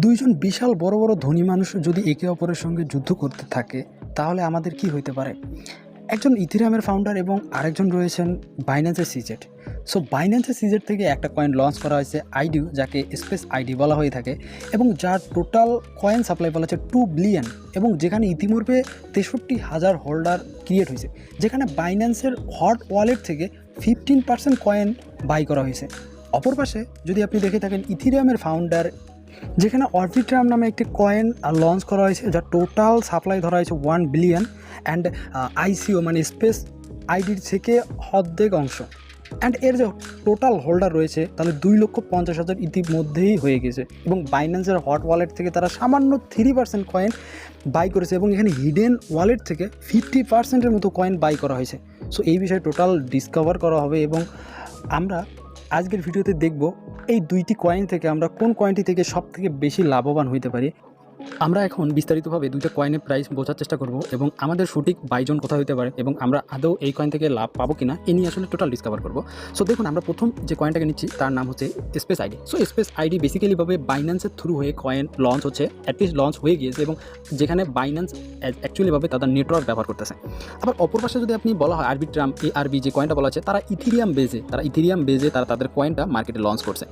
দুইজন বিশাল বড় বড় ধনী মানুষ যদি একে অপরের সঙ্গে যুদ্ধ করতে থাকে তাহলে আমাদের কি হইতে পারে? একজন ইথেরিয়ামের ফাউন্ডার এবং আরেকজন রয়েছেন বাইন্যান্সের সিজেট। সো বাইন্যান্সের সিজেট থেকে একটা কয়েন লঞ্চ করা হয়েছে আইডিউ, যাকে স্পেস আইডি বলা হয়ে থাকে, এবং যার টোটাল কয়েন সাপ্লাই বলা হচ্ছে 2 বিলিয়ন, এবং যেখানে ইতিমধ্যে 63,000 হোল্ডার ক্রিয়েট হয়েছে, যেখানে বাইন্যান্সের হট ওয়ালেট থেকে 15% কয়েন বাই করা হয়েছে। অপর পাশে যদি আপনি দেখে থাকেন ইথেরিয়ামের ফাউন্ডার, যেখানে অরবিট্রাম নামে একটি কয়েন লঞ্চ করা হয়েছে, যার টোটাল সাপ্লাই ধরা হয়েছে 1 বিলিয়ন, অ্যান্ড আইসিও মানে স্পেস আইডির থেকে অর্ধেক অংশ, অ্যান্ড এর যে টোটাল হোল্ডার রয়েছে তাহলে 2,50,000 ইতিমধ্যেই হয়ে গেছে। এবং বাইন্যান্সের হট ওয়ালেট থেকে তারা সামান্য 3% কয়েন বাই করেছে, এবং এখানে হিডেন ওয়ালেট থেকে 50%-এর মতো কয়েন বাই করা হয়েছে। সো এই বিষয়ে টোটাল ডিসকভার করা হবে, এবং আমরা আজকের ভিডিওতে দেখব এই দুইটি কয়েন থেকে আমরা কোন কয়েনটি থেকে সব থেকে বেশি লাভবান হইতে পারি। আমরা এখন বিস্তারিতভাবে দুইটা কয়েনের প্রাইস বোঝার চেষ্টা করব, এবং আমাদের সঠিক বাইজন কোথা হতে পারে, এবং আমরা আদৌ এই কয়েন থেকে লাভ পাবো কিনা এ নিয়ে আসলে টোটাল ডিসকভার করব। সো দেখুন, আমরা প্রথম যে কয়েনটাকে নিচ্ছি তার নাম হচ্ছে space ID. So space ID বেসিক্যালিভাবে বাইন্যান্সের থ্রু হয়ে কয়েন লঞ্চ হচ্ছে, অ্যাটলিস্ট লঞ্চ হয়ে গিয়েছে, এবং যেখানে বাইন্যান্স অ্যাকচুয়ালিভাবে তাদের নেটওয়ার্ক ব্যবহার করতেছে। আবার অপর পাশে যদি আপনি বলা হয় আরবিট্রাম, ARB যে কয়েনটা বলা আছে, তারা ইথেরিয়াম বেজে তারা তাদের কয়েনটা মার্কেটে লঞ্চ করছে।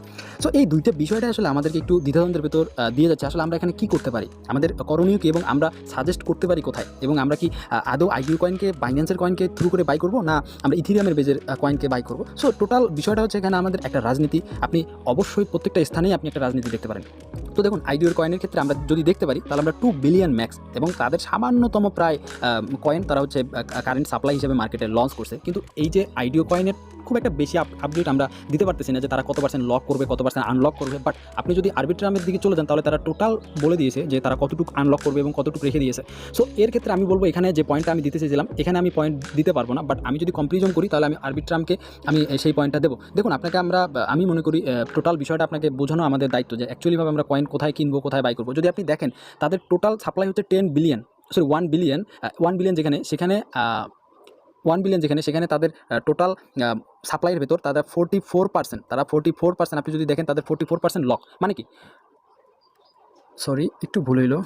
সো এই দুইটা বিষয়টা আসলে আমাদেরকে একটু দ্বিধাদ্বন্দ্বের ভেতর দিয়ে যাচ্ছে। আসলে আমরা এখানে কী করতে পারি, আমাদের করণীয় কি, এবং আমরা সাজেস্ট করতে পারি কোথায়, এবং আমরা কি আদৌ আইডিউ কয়েনকে বাইন্যান্সের কয়েনকে থ্রু করে বাই করবো, না আমরা ইথেরিয়ামের বেজের কয়েনকে বাই করবো। সো টোটাল বিষয়টা হচ্ছে এখানে আমাদের একটা রাজনীতি। আপনি অবশ্যই প্রত্যেকটা স্থানেই আপনি একটা রাজনীতি দেখতে পারেন। তো দেখুন, আইডিউর কয়েনের ক্ষেত্রে আমরা যদি দেখতে পারি তাহলে আমরা 2 বিলিয়ন ম্যাক্স, এবং তাদের সামান্যতম প্রায় কয়েন তারা হচ্ছে কারেন্ট সাপ্লাই হিসেবে মার্কেটে লঞ্চ করছে। কিন্তু এই যে আইডিও কয়েনের খুব একটা বেশি আপডেট আমরা দিতে পারতেছি না যে তারা কত পার্সেন্ট লক করবে, কত পার্সেন্ট আনলক করবে। বাট আপনি যদি আরবিট্রামের দিকে চলে যান তাহলে তারা টোটাল বলে দিয়েছে যে তারা কতটুকু আনলক করবে এবং কতটুকু রেখে দিয়েছে। সো এর ক্ষেত্রে আমি বলবো, এখানে যে পয়েন্টটা আমি দিতে চেয়েছিলাম এখানে আমি পয়েন্ট দিতে পারবো না, বাট আমি যদি কম্পারিজন করি তাহলে আমি আরবিট্রামকে আমি সেই পয়েন্টটা দেবো। দেখুন, আপনাকে আমি মনে করি টোটাল বিষয়টা আপনাকে বোঝানো আমাদের দায়িত্ব, যে অ্যাকচুয়ালিভাবে আমরা কয়েন কোথায় কিনবো, কোথায় বাই করবো। যদি আপনি দেখেন তাদের টোটাল সাপ্লাই হচ্ছে 1 বিলিয়ন, যেখানে তাদের টোটাল সাপ্লাইয়ের ভেতর তাদের 44%, আপনি যদি দেখেন তাদের 44% লক। মানে কি, একটু ভুল হইলো,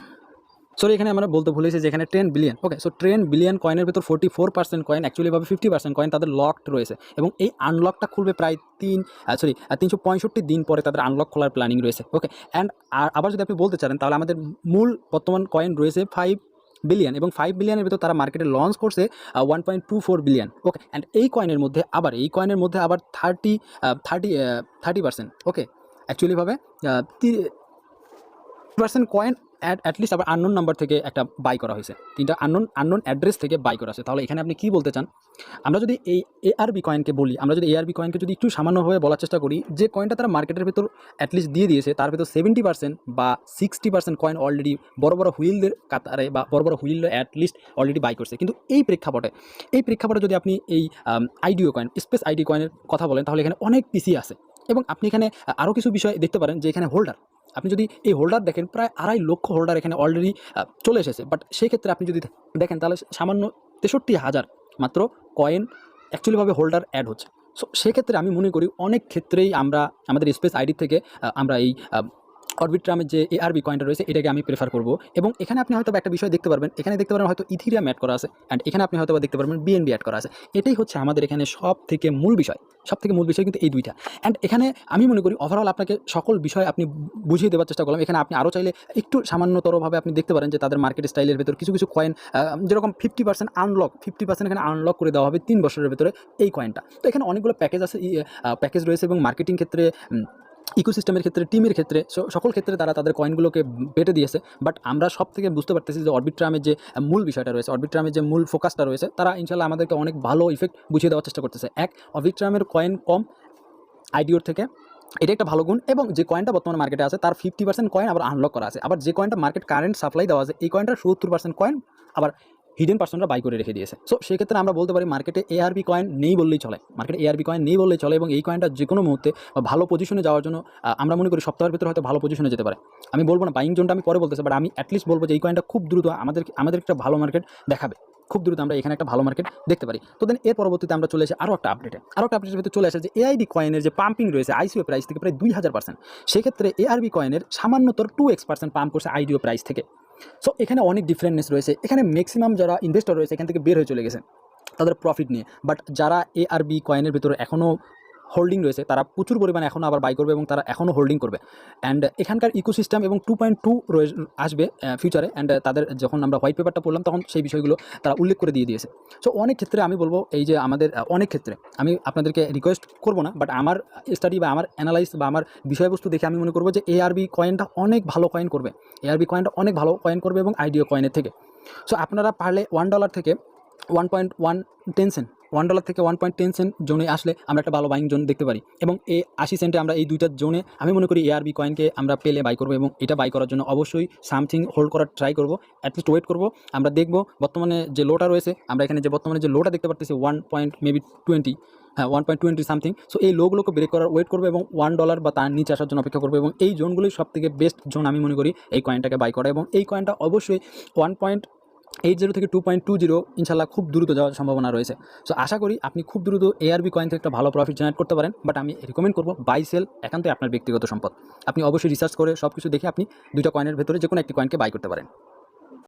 এখানে আমরা বলতে ভুলেছি যে এখানে 10 বিলিয়ন। ওকে, সো 10 বিলিয়ন কয়েনের ভেতর 44% কয়েন, অ্যাকচুয়ালিভাবে 50% কয়েন তাদের লকড রয়েছে, এবং এই আনলকটা খুলবে প্রায় 365 দিন পরে তাদের আনলক খোলার প্ল্যানিং রয়েছে। ওকে, অ্যান্ড আবার যদি আপনি বলতে চান তাহলে আমাদের মূল বর্তমান কয়েন রয়েছে 5 বিলিয়ন, এবং 5 বিলিয়নের ভেতর তারা মার্কেটে লঞ্চ করছে 1.24 বিলিয়ন। ওকে, অ্যান্ড এই কয়েনের মধ্যে আবার 30%, ওকে, অ্যাকচুয়ালিভাবে 30% কয়েন অ্যাটলিস্ট আবার আননোন নাম্বার থেকে একটা বাই করা হয়েছে, 3টা আননোন অ্যাড্রেস থেকে বাই করা হয়েছে। তাহলে এখানে আপনি কি বলতে চান? আমরা যদি এই ARB কয়েনকে বলি, ARB কয়েনকে যদি একটু সামান্যভাবে বলার চেষ্টা করি, যে কয়েনটা তারা মার্কেটের ভেতর অ্যাটলিস্ট দিয়ে দিয়েছে তার ভেতর 70% বা 60% কয়েন অলরেডি বড় বড় হুইলদের কাতারে বা বড় বড় হুইল অ্যাটলিস্ট অলরেডি বাই করছে। কিন্তু এই প্রেক্ষাপটে যদি আপনি এই আইডিও কয়েন, স্পেস আইডি কয়েনের কথা বলেন, তাহলে এখানে অনেক পিসি আছে, এবং আপনি এখানে আরও কিছু বিষয় দেখতে পারেন যে এখানে হোল্ডার, আপনি যদি এই হোল্ডার দেখেন প্রায় 2.5 লক্ষ হোল্ডার এখানে অলরেডি চলে এসেছে। বাট সেই ক্ষেত্রে আপনি যদি দেখেন তাহলে সামান্য 63,000 মাত্র কয়েন অ্যাকচুয়ালিভাবে হোল্ডার অ্যাড হচ্ছে। সো সেক্ষেত্রে আমি মনে করি অনেক ক্ষেত্রেই আমরা আমাদের স্পেস আইডি থেকে আমরা এই অরবিট্রামের যে ARB কয়েনটা রয়েছে এটাকে আমি প্রেফার করব। এবং এখানে আপনি হয়তো একটা বিষয় দেখতে পারবেন, হয়তো ইথেরিয়াম অ্যাড করা আছে, অ্যান্ড এখানে আপনি হয়তো দেখতে পারবেন BNB অ্যাড করা আছে। এটাই হচ্ছে আমাদের এখানে সব থেকে মূল বিষয় কিন্তু এই দুইটা। অ্যান্ড এখানে আমি মনে করি ওভারঅল আপনাকে সকল বিষয় আপনি বুঝিয়ে দেওয়ার চেষ্টা করলাম। এখানে আপনি আরও চাইলে একটু সামান্যতরভাবে আপনি দেখতে পারেন যে তাদের মার্কেট স্টাইলের ভেতর কিছু কয়েন, যেরকম 50% এখানে আনলক করে দেওয়া হবে 3 বছরের ভেতরে এই কয়েনটা। তো এখানে অনেকগুলো প্যাকেজ রয়েছে, এবং মার্কেটিং ক্ষেত্রে, ইকোসিস্টেমের ক্ষেত্রে, টিমের ক্ষেত্রে, সকল ক্ষেত্রে তারা তাদের কয়েনগুলোকে বেটে দিয়েছে। বাট আমরা সব থেকে বুঝতে পারতেছি যে অরবিট্রামের যে মূল বিষয়টা রয়েছে, অরবিট্রামের যে মূল ফোকাসটা রয়েছে, তারা ইনশাল্লাহ আমাদেরকে অনেক ভালো ইফেক্ট বুঝিয়ে দেওয়ার চেষ্টা করতেছে। অরবিট্রামের কয়েন কম আইডিওর থেকে, এটা একটা ভালো গুণ। এবং যে কয়েনটা বর্তমানে মার্কেটে আছে তার 50% কয়েন আবার আনলক করা আছে। আবার যে কয়েনটা মার্কেট কারেন্ট সাপ্লাই দেওয়া আছে এই কয়েনটার 70% কয়েন আবার হিডেন পার্সনরা বাই করে রেখে দিয়েছে। সো সেক্ষেত্রে আমরা বলতে পারি মার্কেটে ARB কয়েন নেই বললেই চলে, এবং এই কয়েনটা যে কোনো মুহূর্তে ভালো পজিশনে যাওয়ার জন্য আমরা মনে করি সপ্তাহের ভিতরে হয়তো ভালো পজিশনে যেতে পারে। আমি বলবো না বাইং জোনটা আমি পরে বলতেছি, বাট আমি অ্যাটলিস্ট বলবো যে এই কয়েনটা খুব দ্রুত আমাদের একটা ভালো মার্কেট দেখাবে, খুব দ্রুত আমরা এখানে একটা ভালো মার্কেট দেখতে পারি। তো দেন এর পরবর্তীতে আমরা চলে আসি আরও একটা আপডেটের ভিতরে চলে আসে যে এআইডি কয়েনের যে পাম্পিং রয়েছে আইসিও প্রাইস থেকে প্রায় 2000%, সেক্ষেত্রে এআরবি কয়েনের সামান্যতর 2x% পাম্প করছে আইডিও প্রাইস থেকে। সো এখানে অনেক ডিফারেন্টনেস রয়েছে, এখানে ম্যাক্সিমাম যারা ইনভেস্টর রয়েছে এখান থেকে বের হয়ে চলে গেছে তাদের প্রফিট নিয়ে, বাট যারা এআরবি কয়েনের ভিতরে এখনও হোল্ডিং রয়েছে তারা প্রচুর পরিমাণে এখনও আবার বাই করবে এবং তারা এখনও হোল্ডিং করবে। অ্যান্ড এখানকার ইকোসিস্টেম এবং 2.2 আসবে ফিউচারে। অ্যান্ড তাদের যখন আমরা হোয়াইট পেপারটা পড়লাম তখন সেই বিষয়গুলো তারা উল্লেখ করে দিয়েছে। সো অনেক ক্ষেত্রে আমি বলবো এই যে আমাদের অনেক ক্ষেত্রে আমি আপনাদেরকে রিকোয়েস্ট করবো না, বাট আমার স্টাডি বা আমার অ্যানালাইজ বা আমার বিষয়বস্তু দেখে আমি মনে করবো যে এআরবি কয়েনটা অনেক ভালো কয়েন করবে, এআরবি কয়েনটা অনেক ভালো কয়েন করবে এবং আইডিও কয়েনের থেকে। সো আপনারা পারলে $1 থেকে 1.10 সেন্ট, $1 থেকে 1.10 সেন্ট জোনে আসলে আমরা একটা ভালো বাইং জোন দেখতে পারি। এবং এই 80 সেন্টে আমরা এই দুইটা জোনে আমি মনে করি এআরবি কয়েনকে আমরা পেলে বাই করবো, এবং এটা বাই করার জন্য অবশ্যই সামথিং হোল্ড করার ট্রাই করবো, অ্যাটলিস্ট ওয়েট করবো। আমরা দেখবো বর্তমানে যে লোটা রয়েছে, আমরা এখানে যে বর্তমানে যে লোটা দেখতে পারতেছি 1.20, হ্যাঁ 1.20 সামথিং। সো এই লোগুলোকে ব্রেক করার ওয়েট করবো এবং $1 বা তার নিচে আসার জন্য অপেক্ষা করবো, এবং এই জোনগুলোই সব থেকে বেস্ট জোন আমি মনে করি এই কয়েনটাকে বাই করা। এবং এই কয়েনটা অবশ্যই 1.80 থেকে 2.20 ইনশাল্লাহ খুব দ্রুত যাওয়ার সম্ভাবনা রয়েছে। সো আশা করি আপনি খুব দ্রুত এআরবি কয়েন থেকে একটা ভালো প্রফিট জেনারেট করতে পারেন, বাট আমি রিকমেন্ড করবো বাই সেল একান্তই আপনার ব্যক্তিগত সম্পদ। আপনি অবশ্যই রিসার্চ করে সব কিছু দেখে আপনি দুইটা কয়েনের ভেতরে যে কোনো একটি কয়েনকে বাই করতে পারেন।